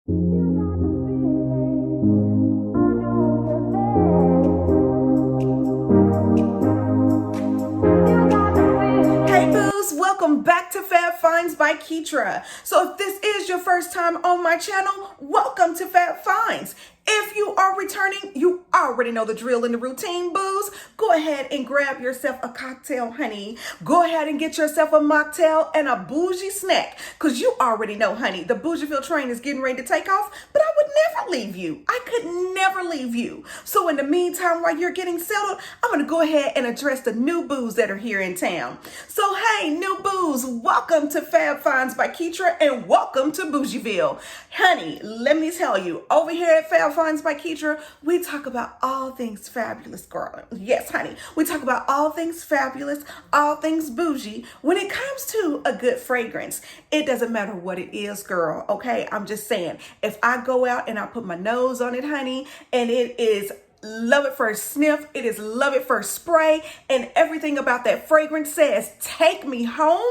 Welcome back to Fab Finds by Keitra. So if this is your first time on my channel, welcome to Fab Finds. If you are returning, you already know the drill and the routine, booze. Go ahead and grab yourself a cocktail, honey. Go ahead and get yourself a mocktail and a bougie snack. Because you already know, honey, the bougieville train is getting ready to take off, but I would never leave you. I could never leave you. So in the meantime, while you're getting settled, I'm going to go ahead and address the new boos that are here in town. So hey, new boos, welcome to Fab Finds by Keitra and welcome to Bougieville. Honey, let me tell you, over here at Fab Finds by Keitra, we talk about all things fabulous, girl. Yes, honey. We talk about all things fabulous, all things bougie. When it comes to a good fragrance, it doesn't matter what it is, girl. Okay, I'm just saying, if I go out and I put my nose on it, honey, and it is love it first sniff, it is love it first spray, and everything about that fragrance says, take me home.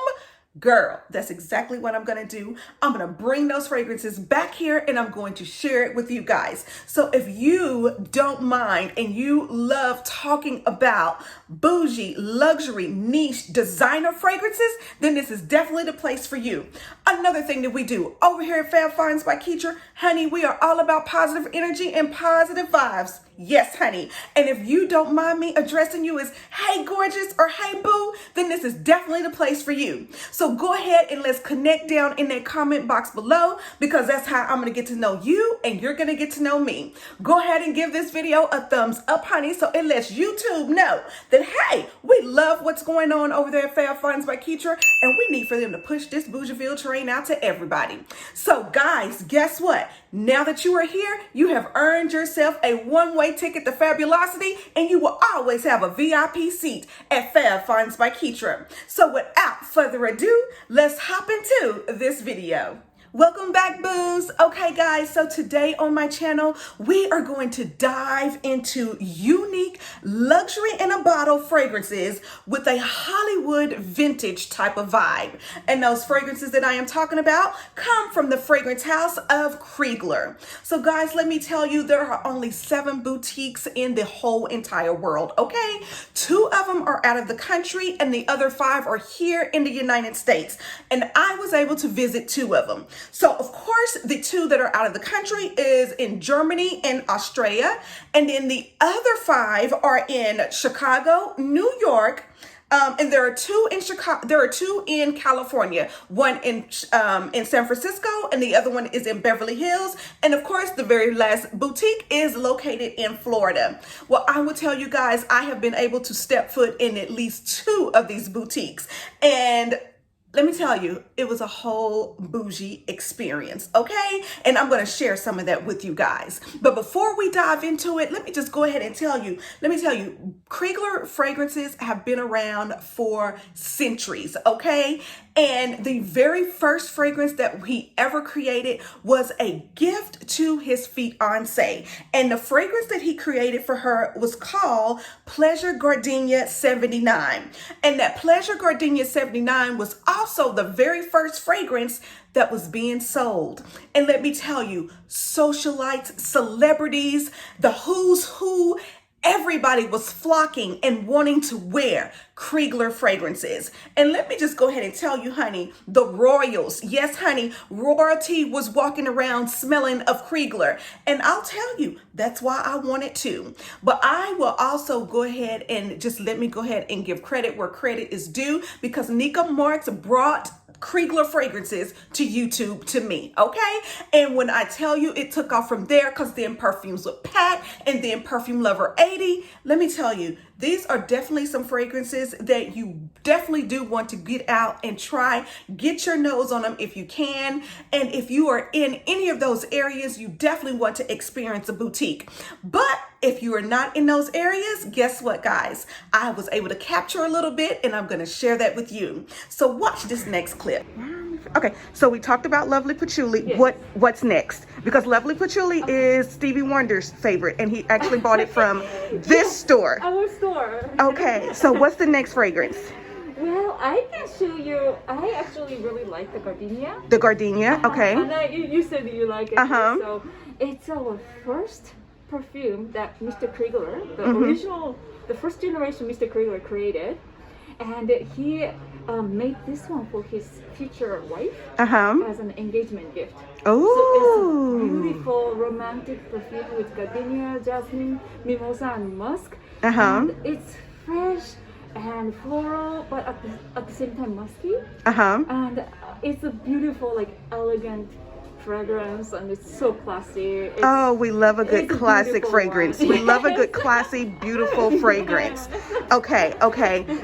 Girl, that's exactly what I'm going to do. I'm going to bring those fragrances back here and I'm going to share it with you guys. So if you don't mind and you love talking about bougie, luxury, niche, designer fragrances, then this is definitely the place for you. Another thing that we do over here at Fab Finds by Keitra, honey, we are all about positive energy and positive vibes. Yes, honey. And if you don't mind me addressing you as, hey, gorgeous, or hey, boo, then this is definitely the place for you. So go ahead and let's connect down in that comment box below, because that's how I'm going to get to know you and you're going to get to know me. Go ahead and give this video a thumbs up, honey, so it lets YouTube know that, hey, we love what's going on over there at Fab Finds by Keitra, and we need for them to push this Bougieville train out to everybody. So guys, guess what? Now that you are here, you have earned yourself a one-way ticket to Fabulosity, and you will always have a VIP seat at Fab Finds by Keitra. So without further ado, let's hop into this video. Welcome back, boos. Okay, guys, so today on my channel, we are going to dive into unique luxury in a bottle fragrances with a Hollywood vintage type of vibe. And those fragrances that I am talking about come from the fragrance house of Kriegler. So guys, let me tell you, there are only 7 boutiques in the whole entire world, okay? 2 of them are out of the country and the other 5 are here in the United States. And I was able to visit 2 of them. So of course, the 2 that are out of the country is in Germany and Australia. And then the other 5 are in Chicago, New York, and there are 2 in Chicago. There are 2 in California. One in San Francisco, and the other one is in Beverly Hills. And of course, the very last boutique is located in Florida. Well, I will tell you guys, I have been able to step foot in at least 2 of these boutiques, and let me tell you, it was a whole bougie experience, okay? And I'm going to share some of that with you guys. But before we dive into it, let me just go ahead and tell you, Kriegler fragrances have been around for centuries, okay? And the very first fragrance that he ever created was a gift to his fiancée. And the fragrance that he created for her was called Pleasure Gardenia 79. And that Pleasure Gardenia 79 was also the very first fragrance that was being sold. And let me tell you, socialites, celebrities, the who's who, everybody was flocking and wanting to wear Kriegler fragrances. And let me just go ahead and tell you, honey, the royals, yes, honey, royalty was walking around smelling of Kriegler. And I'll tell you, that's why I wanted to. But I will also go ahead and just let me go ahead and give credit where credit is due, because Niqi Marks brought Kriegler fragrances to YouTube to me, okay? And when I tell you it took off from there, because then Perfumes with Pat and then Perfume Lover 80, let me tell you, these are definitely some fragrances that you definitely do want to get out and try. Get your nose on them if you can. And if you are in any of those areas, you definitely want to experience a boutique. But if you are not in those areas, guess what, guys? I was able to capture a little bit and I'm going to share that with you. So watch this next clip. Okay, so we talked about Lovely Patchouli. Yes. What's next? Because Lovely Patchouli is Stevie Wonder's favorite, and he actually bought it from this store. Our store. Okay, so what's the next fragrance? Well, I can show you. I actually really like the gardenia. The gardenia, okay. And you said you like it. So it's our first perfume that Mr. Kriegler, the original, the first generation Mr. Kriegler created. And he made this one for his future wife as an engagement gift. Oh. So it's a beautiful romantic perfume with gardenia, jasmine, mimosa, and musk. And it's fresh and floral, but at the same time musky. And it's a beautiful, like elegant fragrance, and it's so classy. We love a good classic fragrance. We love a good classy, beautiful fragrance. Okay,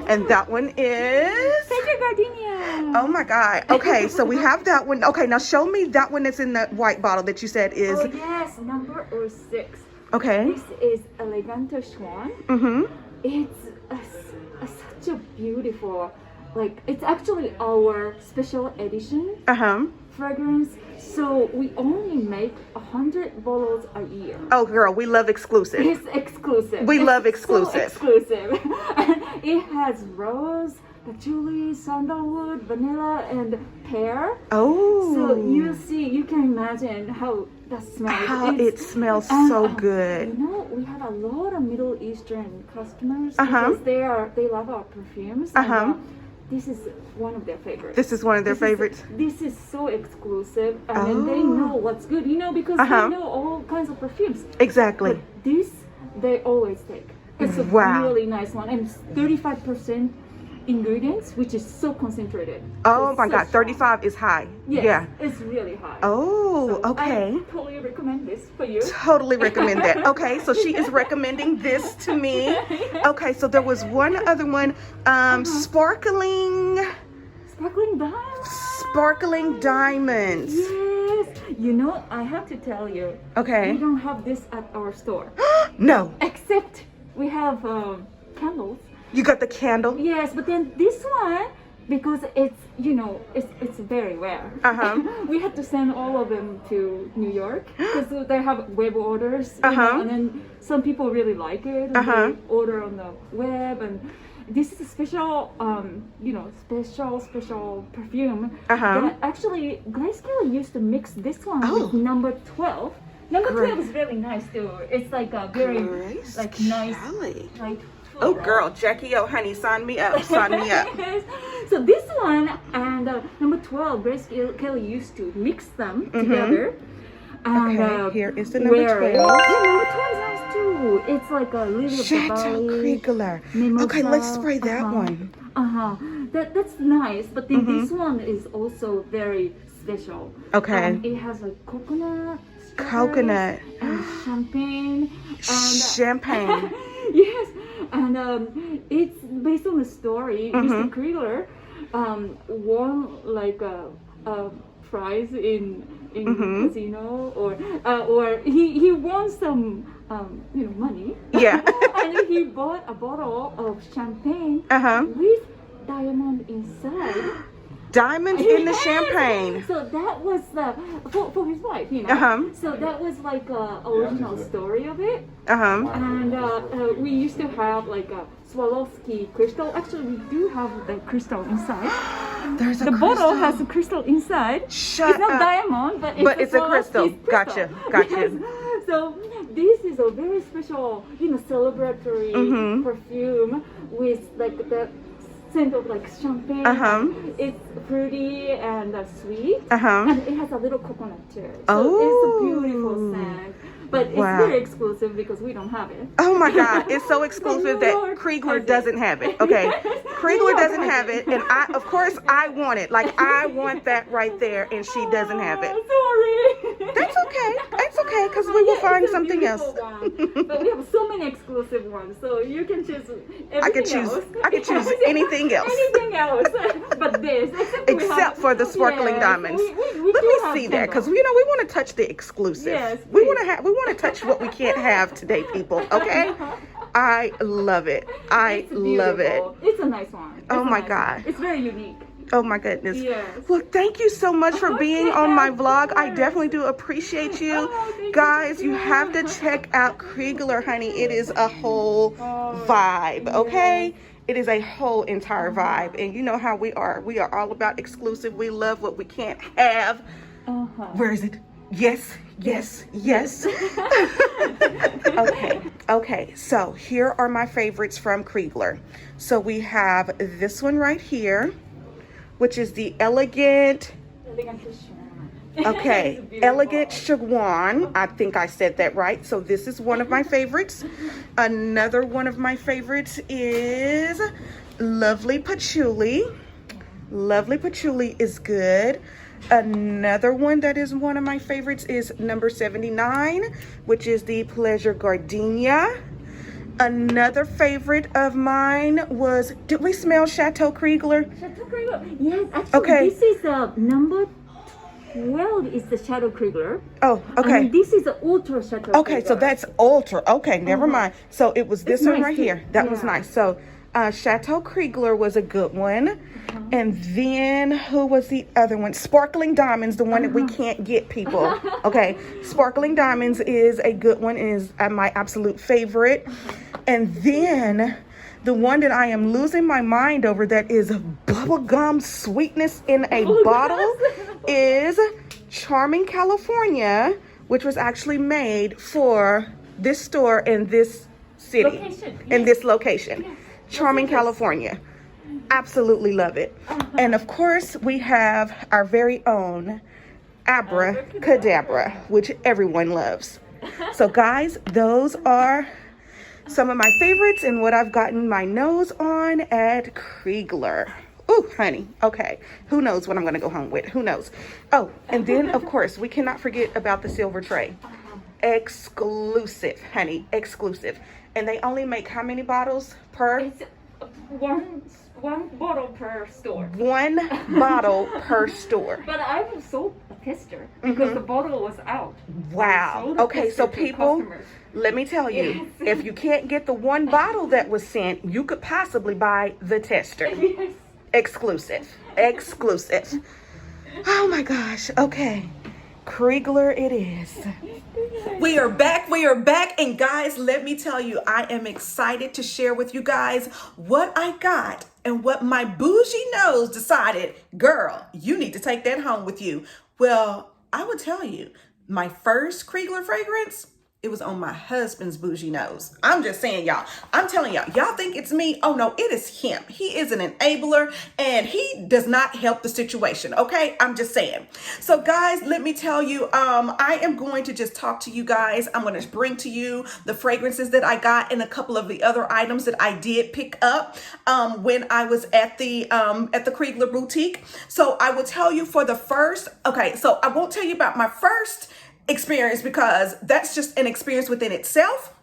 and that one is Sacred Gardenia. Oh my God. Okay, so we have that one. Okay, now show me that one that's in the white bottle that you said is. Oh yes, number 6. Okay. This is Elegante Swan. It's such a beautiful, like, it's actually our special edition fragrance. So we only make 100 bottles a year. Oh girl, we love exclusive. It's exclusive. We love exclusive. So exclusive. It has rose, patchouli, sandalwood, vanilla, and pear. Oh. So you can imagine how that smells. How it smells so good. You know, we have a lot of Middle Eastern customers because they love our perfumes. This is one of their favorites. This is one of their favorites. This is so exclusive, and they know what's good, you know, because they know all kinds of perfumes. Exactly. But this they always take. It's a really nice one, and it's 35% ingredients, which is so concentrated. Oh my God, 35 is high. Yes, yeah, it's really high. Oh, so okay. I totally recommend this for you. Totally recommend that. Okay, so she is recommending this to me. Okay, so there was one other one, sparkling diamonds. Sparkling diamonds. Yes, you know, I have to tell you. Okay. We don't have this at our store. No. Except we have candles. You got the candle? Yes, but then this one, because it's, you know, it's very rare. We had to send all of them to New York because they have web orders. You know, and then some people really like it and they order on the web. And this is a special, you know, special perfume. That actually, Grace Kelly used to mix this one with number 12. Number 12 is really nice too. It's like a very like nice, like. Oh girl, Jackie, oh honey, sign me up, sign me up. So this one and number 12, Grace Kelly used to mix them together. And, here is the number 12. Yeah, number 12 is nice too. It's like a little Chateau Kriegler. Okay, let's spray that one. That's nice, but then this one is also very special. Okay. It has like coconut and champagne. Champagne. Yes, and it's based on a story. Mr. Kriegler won like a prize in casino, or he won some you know, money. Yeah. And he bought a bottle of champagne with diamond inside. Diamonds in the champagne. So that was the for his wife, you know. So that was like a original story of it. And we used to have like a Swarovski crystal. Actually, we do have the crystal inside. There's a the crystal. bottle has a crystal inside. It's not diamond, but it's a crystal. Gotcha. Yes. So this is a very special, you know, celebratory perfume with like the scent of like champagne. It's fruity and sweet, and it has a little coconut too. So it's a beautiful scent. But it's very exclusive because we don't have it. Oh my God, it's so exclusive that Kriegler doesn't have it. Okay, Kriegler doesn't have it, and of course I want it. Like I want that right there, and she doesn't have it. Sorry. That's okay. It's okay because we will find something else. But we have so many exclusive ones, so you can choose everything else. I can choose anything else. Anything else, but this, except for the sparkling diamonds. Let me see that, because you know we want to touch the exclusive. Yes, we want to touch what we can't have today, people. Okay. I love it. I love it. It's a nice one. Oh my God. It's very unique. Oh my goodness. Yes. Well, thank you so much for being on my vlog. I definitely do appreciate you. Guys, you have to check out Kriegler, honey. It is a whole vibe, okay? It is a whole entire vibe. And you know how we are. We are all about exclusive. We love what we can't have. Where is it? Yes, yes, yes. Okay, so here are my favorites from Kriegler. So we have this one right here, which is the Elegant Chignon. I think I said that right. So this is one of my favorites. Another one of my favorites is Lovely Patchouli. Lovely Patchouli is good. Another one that is one of my favorites is number 79, which is the Pleasure Gardenia. Another favorite of mine was, did we smell Chateau Kriegler? Chateau Kriegler, yes. Actually, this is number 12 is the Chateau Kriegler. Oh, okay. And this is the Ultra Chateau Kriegler. So that's Ultra. Okay, never mind. So it was this one right here. That was nice. So Chateau Kriegler was a good one. And then who was the other one? Sparkling Diamonds, the one that we can't get, people. Okay, Sparkling Diamonds is a good one, is my absolute favorite. And then the one that I am losing my mind over that is bubblegum sweetness in a bottle is Charming California, which was actually made for this store in this city, in this location. Charming California. Absolutely love it. And of course, we have our very own Abracadabra, which everyone loves. So guys, those are some of my favorites and what I've gotten my nose on at Kriegler. Ooh, honey. Okay. Who knows what I'm going to go home with? Who knows? Oh, and then, of course, we cannot forget about the silver tray. Exclusive, honey. Exclusive. And they only make how many bottles per? It's one bottle per store. One bottle per store. But I was sold a tester because the bottle was out. Wow. Okay, so people, let me tell you, if you can't get the one bottle that was sent, you could possibly buy the tester. Yes. Exclusive. Exclusive. Oh my gosh. Okay. Kriegler it is. We are back, and guys, let me tell you, I am excited to share with you guys what I got and what my bougie nose decided, girl, you need to take that home with you. Well, I will tell you, my first Kriegler fragrance, it was on my husband's bougie nose. I'm just saying, y'all. I'm telling y'all, y'all think it's me? Oh no, it is him. He is an enabler and he does not help the situation, okay? I'm just saying. So guys, let me tell you, I am going to just talk to you guys. I'm going to bring to you the fragrances that I got and a couple of the other items that I did pick up when I was at the Kriegler boutique. So I will tell you for the first, okay, so I won't tell you about my first experience because that's just an experience within itself.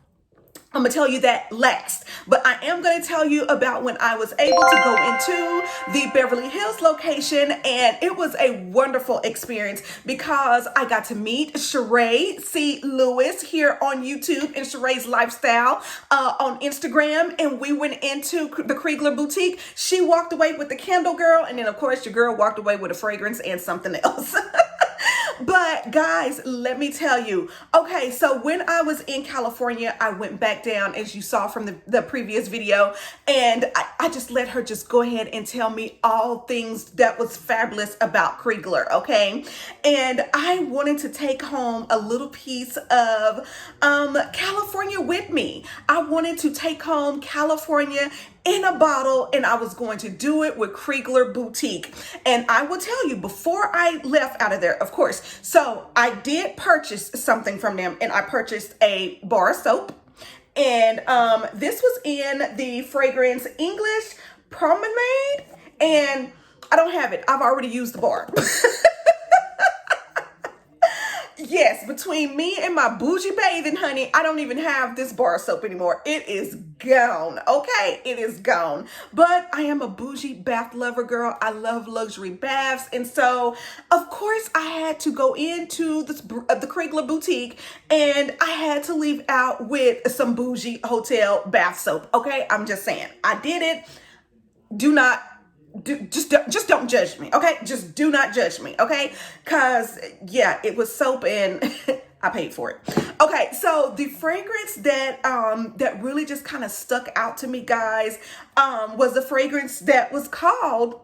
I'm gonna tell you that last, but I am gonna tell you about when I was able to go into the Beverly Hills location, and it was a wonderful experience because I got to meet Sheree C. Lewis here on YouTube and Sheree's Lifestyle on Instagram, and we went into the Kriegler boutique. She walked away with the candle girl, and then of course your girl walked away with a fragrance and something else. But guys, let me tell you. Okay, so when I was in California, I went back down, as you saw from the previous video, and I just let her just go ahead and tell me all things that was fabulous about Kriegler, okay? And I wanted to take home a little piece of California with me. I wanted to take home California in a bottle, and I was going to do it with Kriegler Boutique. And I will tell you, before I left out of there, of course, so I did purchase something from them, and I purchased a bar of soap, and this was in the fragrance English Promenade, and I don't have it. I've already used the bar. Yes, between me and my bougie bathing, honey, I don't even have this bar soap anymore. It is gone, okay? It is gone. But I am a bougie bath lover, girl. I love luxury baths. And so, of course, I had to go into the Kriegler boutique, and I had to leave out with some bougie hotel bath soap, okay? I'm just saying. I did it. Just don't judge me, okay? Just do not judge me, okay? Because, yeah, it was soap and I paid for it. Okay, so the fragrance that that really just kind of stuck out to me, guys, was the fragrance that was called.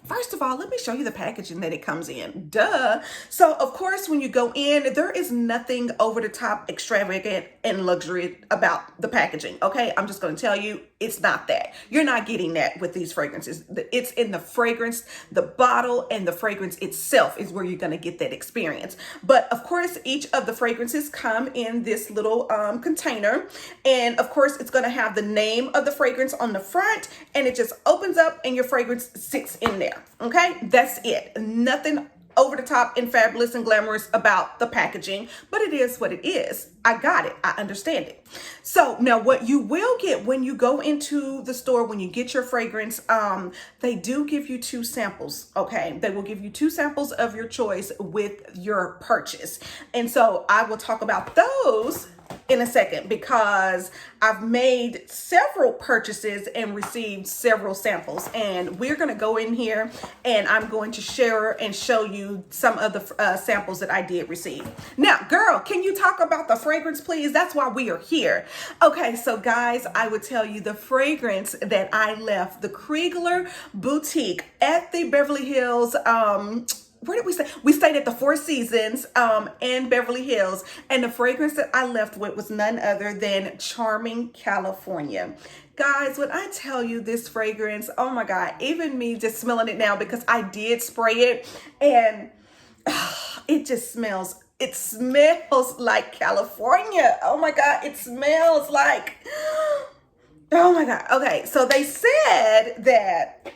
First of all, let me show you the packaging that it comes in. Duh. So, of course, when you go in, there is nothing over the top, extravagant, and luxury about the packaging. Okay, I'm just going to tell you, it's not that. You're not getting that with these fragrances. It's in the fragrance, the bottle, and the fragrance itself is where you're going to get that experience. But, of course, each of the fragrances come in this little container. And, of course, it's going to have the name of the fragrance on the front, and it just opens up and your fragrance sits in there. Okay, that's it. Nothing over the top and fabulous and glamorous about the packaging, but it is what it is. I got it. I understand it. So now what you will get when you go into the store, when you get your fragrance, they do give you 2 samples. Okay, they will give you 2 samples of your choice with your purchase. And so I will talk about those in a second because I've made several purchases and received several samples, and we're going to go in here and I'm going to share and show you some of the samples that I did receive. Now, girl, can you talk about the fragrance, please? That's why we are here. Okay, so guys, I would tell you the fragrance that I left the Kriegler boutique at the Beverly Hills, where did we stay? We stayed at the Four Seasons in Beverly Hills. And the fragrance that I left with was none other than Charming California. Guys, when I tell you this fragrance, oh my God, even me just smelling it now because I did spray it and it just smells. It smells like California. Oh my God, it smells like, oh my God. Okay, so they said that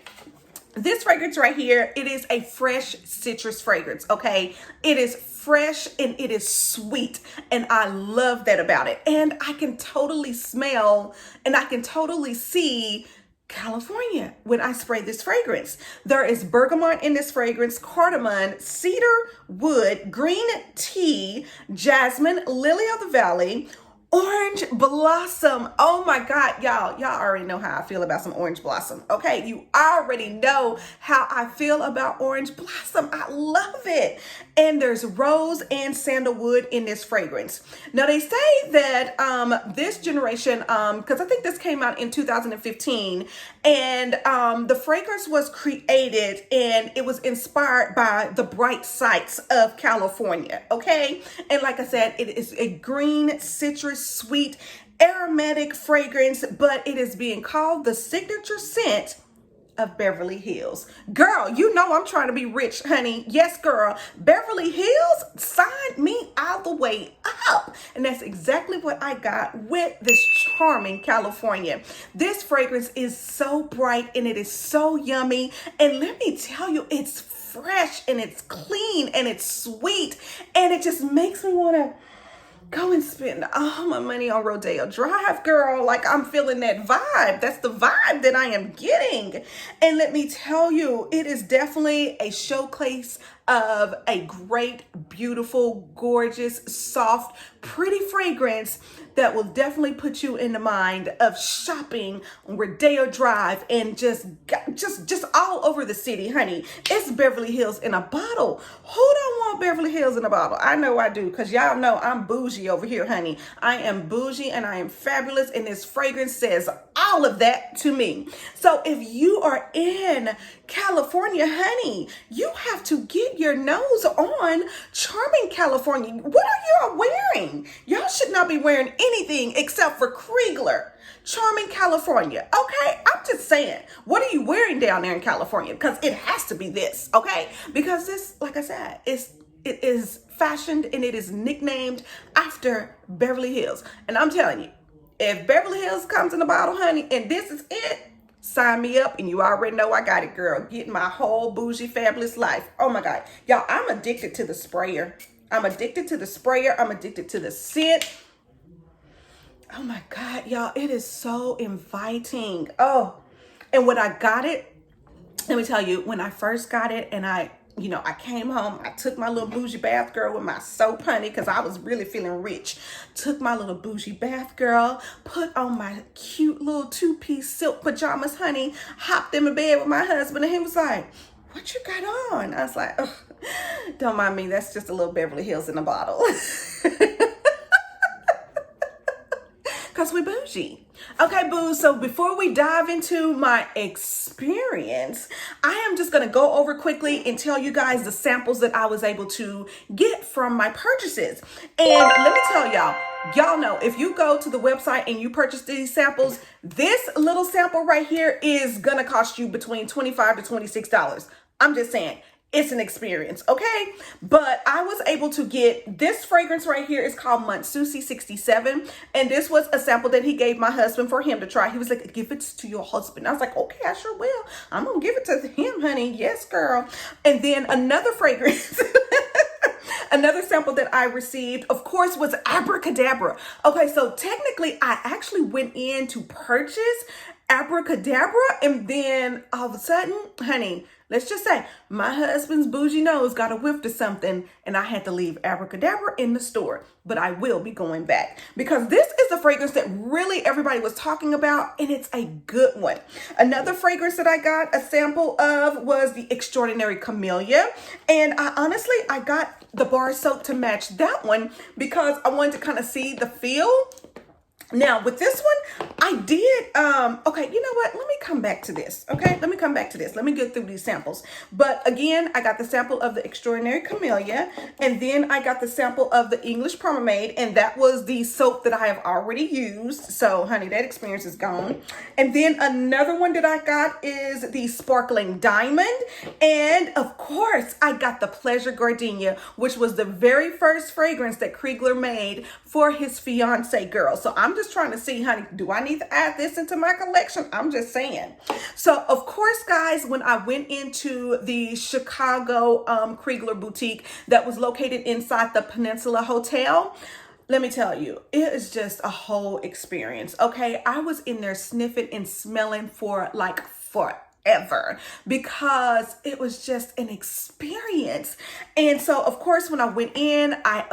this fragrance right here, it is a fresh citrus fragrance, okay? It is fresh and it is sweet, and I love that about it. And I can totally smell and I can totally see California when I spray this fragrance. There is bergamot in this fragrance, cardamom, cedar wood, green tea, jasmine, lily of the valley, orange blossom. Oh my God, y'all already know how I feel about some orange blossom. Okay, you already know how I feel about orange blossom. I love it. And there's rose and sandalwood in this fragrance. Now they say that this generation, because I think this came out in 2015, and the fragrance was created and it was inspired by the bright sights of California. Okay, and like I said, it is a green citrus sweet aromatic fragrance, but it is being called the signature scent of Beverly Hills. Girl, you know I'm trying to be rich, honey. Yes, girl. Beverly Hills signed me all the way up. And that's exactly what I got with this Charming California. This fragrance is so bright and it is so yummy. And let me tell you, it's fresh and it's clean and it's sweet. And it just makes me want to go and spend all my money on Rodeo Drive, girl. Like, I'm feeling that vibe. That's the vibe that I am getting. And let me tell you, it is definitely a showcase of a great, beautiful, gorgeous, soft, pretty fragrance that will definitely put you in the mind of shopping on Rodeo Drive and just all over the city, honey. It's Beverly Hills in a bottle. Who don't want Beverly Hills in a bottle? I know I do, because y'all know I'm bougie over here, honey. I am bougie and I am fabulous, and this fragrance says all of that to me. So if you are in California, honey, you have to get your nose on Charming California. What are y'all wearing? Y'all should not be wearing anything except for Kriegler. Charming California. Okay, I'm just saying, what are you wearing down there in California? Because it has to be this, okay? Because this, like I said, it is fashioned and it is nicknamed after Beverly Hills. And I'm telling you, if Beverly Hills comes in a bottle, honey, and this is it, sign me up, and you already know I got it, girl. Getting my whole bougie fabulous life. Oh my God. Y'all, I'm addicted to the sprayer. I'm addicted to the sprayer. I'm addicted to the scent. Oh my God, y'all, it is so inviting. Oh, and when I got it, let me tell you, when I first got it and I came home, I took my little bougie bath girl with my soap, honey, because I was really feeling rich. Took my little bougie bath girl, put on my cute little 2-piece silk pajamas, honey, hopped in the bed with my husband, and he was like, "What you got on?" I was like, "Oh, don't mind me. That's just a little Beverly Hills in a bottle." Because we bougie. Okay, boo, so before we dive into my experience, I am just going to go over quickly and tell you guys the samples that I was able to get from my purchases. And let me tell y'all know, if you go to the website and you purchase these samples, this little sample right here is going to cost you between $25 to $26. I'm just saying. It's an experience, okay? But I was able to get this fragrance right here. It's called Montsusi 67. And this was a sample that he gave my husband for him to try. He was like, give it to your husband. I was like, okay, I sure will. I'm going to give it to him, honey. Yes, girl. And then another fragrance, another sample that I received, of course, was Abracadabra. Okay, so technically, I actually went in to purchase Abracadabra. And then all of a sudden, honey, let's just say my husband's bougie nose got a whiff to something and I had to leave Abracadabra in the store, but I will be going back because this is the fragrance that really everybody was talking about and it's a good one. Another fragrance that I got a sample of was the Extraordinary Camellia. And I got the bar soap to match that one because I wanted to kind of see the feel. Now with this one, I did, okay, you know what? Let me come back to this, okay? Let me come back to this. Let me get through these samples. But again, I got the sample of the Extraordinary Camellia, and then I got the sample of the English Pomade, and that was the soap that I have already used. So, honey, that experience is gone. And then another one that I got is the Sparkling Diamond, and of course, I got the Pleasure Gardenia, which was the very first fragrance that Kriegler made for his fiance girl. So I'm just trying to see, honey, do I need to add this into my collection? I'm just saying. So of course, guys, when I went into the Chicago Kriegler boutique that was located inside the Peninsula Hotel, let me tell you, it is just a whole experience. Okay, I was in there sniffing and smelling for like forever because it was just an experience. And so of course when I went in, I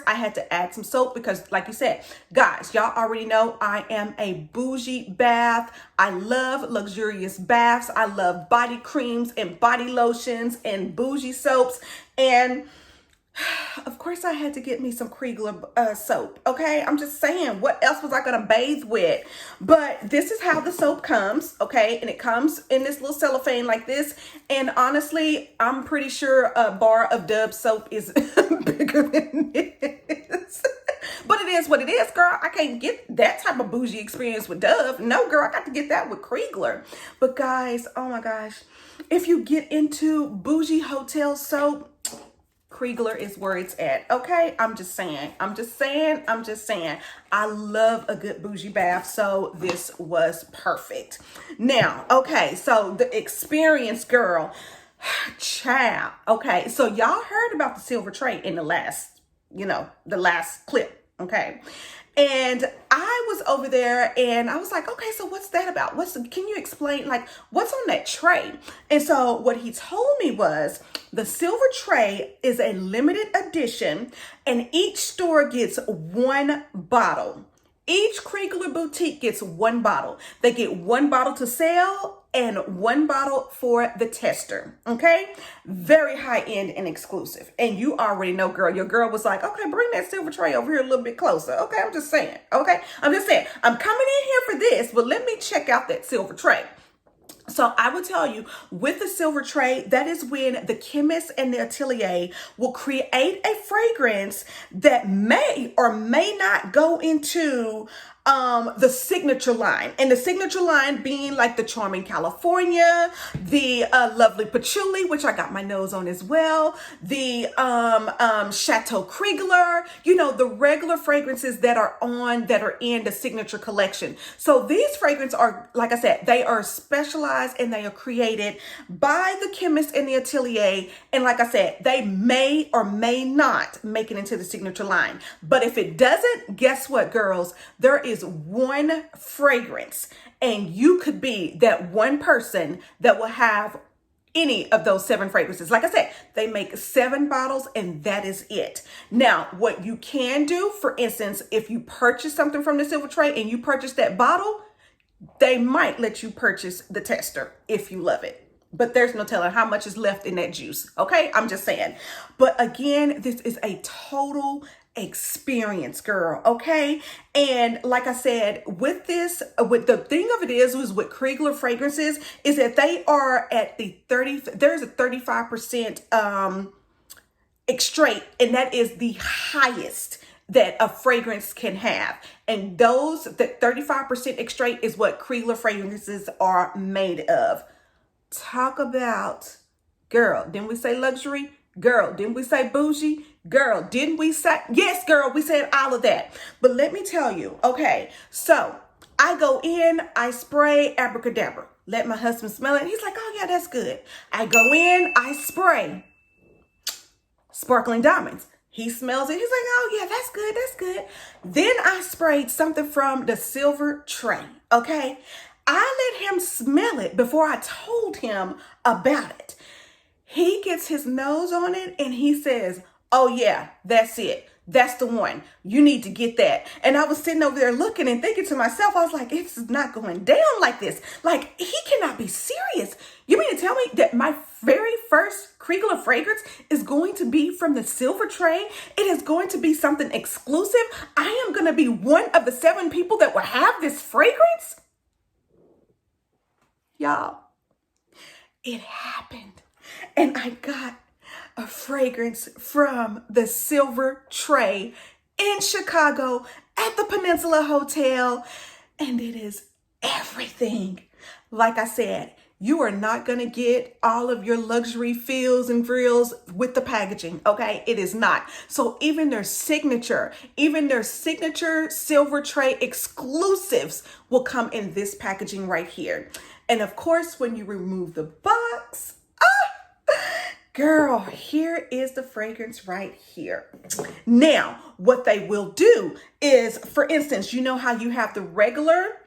had to add some soap because like you said, guys, y'all already know I am a bougie bath. I love luxurious baths. I love body creams and body lotions and bougie soaps. And of course I had to get me some Kriegler soap. Okay, I'm just saying, what else was I gonna bathe with? But this is how the soap comes, okay? And it comes in this little cellophane like this. And honestly, I'm pretty sure a bar of Dove soap is bigger than this. But it is what it is, girl. I can't get that type of bougie experience with Dove. No, girl, I got to get that with Kriegler. But guys, oh my gosh, if you get into bougie hotel soap, Kriegler is where it's at. Okay, I'm just saying. I love a good bougie bath, so this was perfect. Now, okay, so the experience, girl, child. Okay, so y'all heard about the silver tray in the last clip. Okay. And I was over there and I was like, okay, so what's that about? Can you explain, like, what's on that tray? And so what he told me was the silver tray is a limited edition and each store gets one bottle. Each Kriegler boutique gets one bottle. They get one bottle to sell and one bottle for the tester, okay? Very high end and exclusive. And you already know, girl, your girl was like, okay, bring that silver tray over here a little bit closer. Okay, I'm just saying, okay? I'm just saying, I'm coming in here for this, but let me check out that silver tray. So I will tell you, with the silver tray, that is when the chemist and the atelier will create a fragrance that may or may not go into the signature line, and the signature line being like the Charming California, the Lovely Patchouli, which I got my nose on as well, the Chateau Kriegler, the regular fragrances that are in the signature collection. So these fragrances are, like I said, they are specialized and they are created by the chemist and the atelier. And like I said, they may or may not make it into the signature line. But if it doesn't, guess what, girls? There is one fragrance and you could be that one person that will have any of those 7 fragrances. Like I said, they make 7 bottles and that is it. Now, what you can do, for instance, if you purchase something from the silver tray and you purchase that bottle, they might let you purchase the tester if you love it. but there's no telling how much is left in that juice. Okay, I'm just saying. But again, this is a total experience, girl. Okay, and like I said, with this, with the thing of it is with Kriegler fragrances is that they are at the 30. There's a 35% extrait, and that is the highest that a fragrance can have. And that 35% extrait is what Kriegler fragrances are made of. Talk about, girl, didn't we say luxury? Girl, didn't we say bougie? Girl, didn't we say, yes, girl, we said all of that. But let me tell you, okay, so I go in, I spray abracadabra, let my husband smell it. He's like, oh yeah, that's good. I go in, I spray sparkling diamonds. He smells it. He's like, oh yeah, that's good, that's good. Then I sprayed something from the silver tray, okay? I let him smell it before I told him about it. He gets his nose on it and he says, oh yeah, that's it. That's the one. You need to get that. And I was sitting over there looking and thinking to myself, I was like, it's not going down like this. Like, he cannot be serious. You mean to tell me that my very first Kriegler fragrance is going to be from the silver tray? It is going to be something exclusive. I am going to be one of the 7 people that will have this fragrance? Y'all, it happened. And I got a fragrance from the silver tray in Chicago at the Peninsula Hotel. And it is everything. Like I said, you are not going to get all of your luxury feels and frills with the packaging, okay? It is not. So even their signature silver tray exclusives will come in this packaging right here. And of course, when you remove the box, girl, here is the fragrance right here. Now, what they will do is, for instance, you know how you have the regular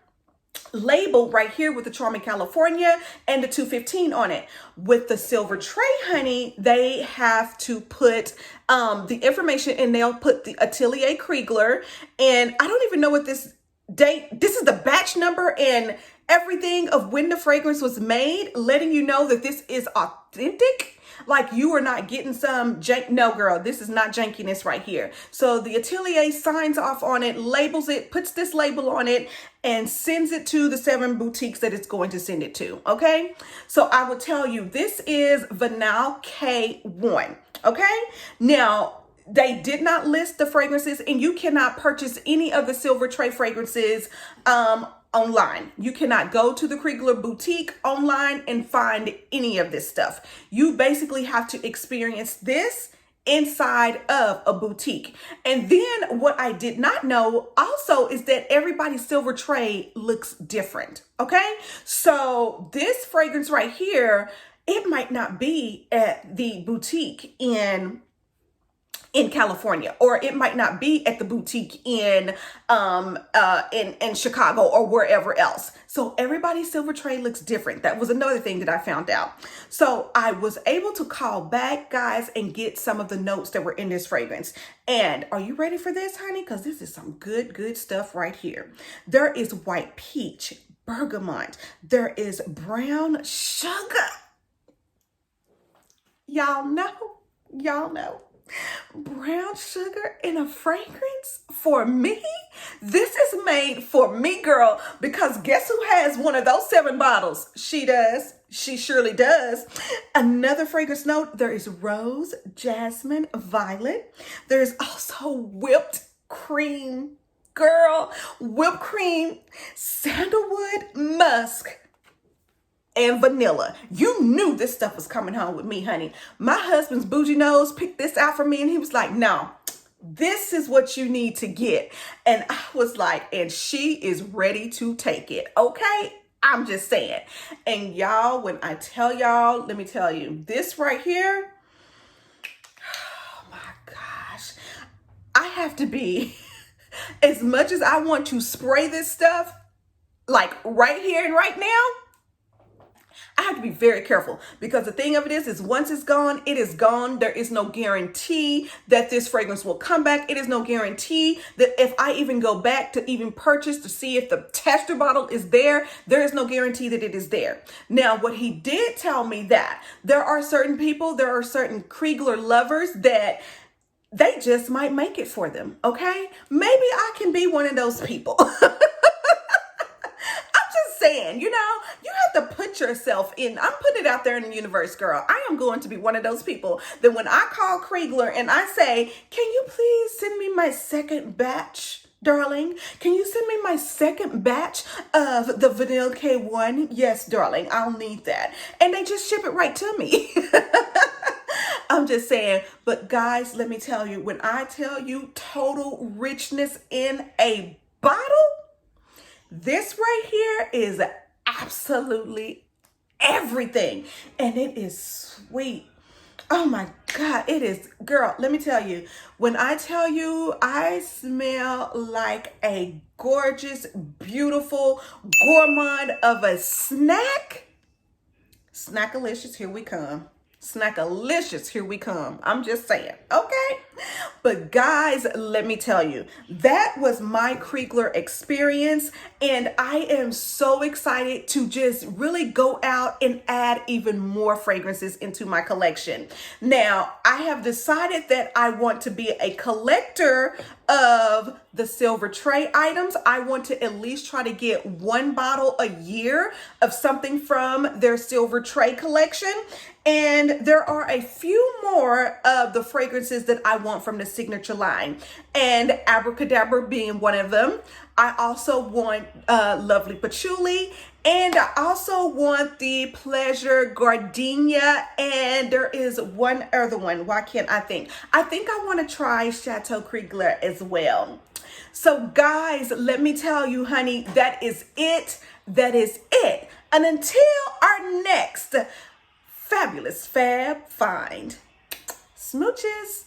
label right here with the Charming California and the 215 on it. With the silver tray, honey, they have to put the information, and they'll put the Atelier Kriegler. And I don't even know what this date, this is the batch number and everything of when the fragrance was made, letting you know that this is authentic. Like, you are not getting some jank. No, girl, this is not jankiness right here. So the Atelier signs off on it, labels it, puts this label on it, and sends it to the 7 boutiques that it's going to send it to. Okay. So I will tell you, this is Vanal K1. Okay. Now, they did not list the fragrances, and you cannot purchase any of the silver tray fragrances online. You cannot go to the Kriegler boutique online and find any of this stuff. You basically have to experience this inside of a boutique. And then what I did not know also is that everybody's silver tray looks different. Okay. So this fragrance right here, it might not be at the boutique in California, or it might not be at the boutique in Chicago or wherever else. So everybody's silver tray looks different. That was another thing that I found out. So I was able to call back, guys, and get some of the notes that were in this fragrance. And are you ready for this, honey? Because this is some good stuff right here. There is white peach, bergamot. There is brown sugar. Y'all know. Brown sugar in a fragrance for me? This is made for me, girl, because guess who has one of those 7 bottles? She does. She surely does. Another fragrance note, there is rose, jasmine, violet. There's also whipped cream, girl, whipped cream, sandalwood, musk, and vanilla. You knew this stuff was coming home with me, honey. My husband's bougie nose picked this out for me, and he was like, no, this is what you need to get. And I was like, and she is ready to take it. Okay. I'm just saying. And y'all, when I tell y'all, let me tell you, this right here, oh my gosh, I have to be, as much as I want to spray this stuff, like right here and right now, I have to be very careful because the thing of it is once it's gone, it is gone. There is no guarantee that this fragrance will come back. It is no guarantee that if I even go back to even purchase to see if the tester bottle is there is no guarantee that it is there. Now, what he did tell me that there are certain people, there are certain Kriegler lovers that they just might make it for them, okay? Maybe I can be one of those people. I'm just saying, you have to put yourself in. I'm putting it out there in the universe, girl. I am going to be one of those people that when I call Kriegler and I say, can you please send me my second batch, darling? Can you send me my second batch of the Vanilla K1? Yes, darling, I'll need that. And they just ship it right to me. I'm just saying, but guys, let me tell you, when I tell you total richness in a bottle, this right here is absolutely everything. And it is sweet. Oh my God, it is, girl, let me tell you, when I tell you I smell like a gorgeous, beautiful gourmand of a snack, Snackalicious, here we come. Snackalicious, here we come. I'm just saying, okay? But guys, let me tell you, that was my Kriegler experience, and I am so excited to just really go out and add even more fragrances into my collection. Now, I have decided that I want to be a collector of the silver tray items. I want to at least try to get one bottle a year of something from their silver tray collection. And there are a few more of the fragrances that I want from the signature line, and Abracadabra being one of them. I also want Lovely Patchouli, and I also want the Pleasure Gardenia, and there is one other one. Why can't I think? I think I want to try Chateau Kriegler as well. So guys, let me tell you, honey, that is it. That is it. And until our next fabulous fab find, smooches.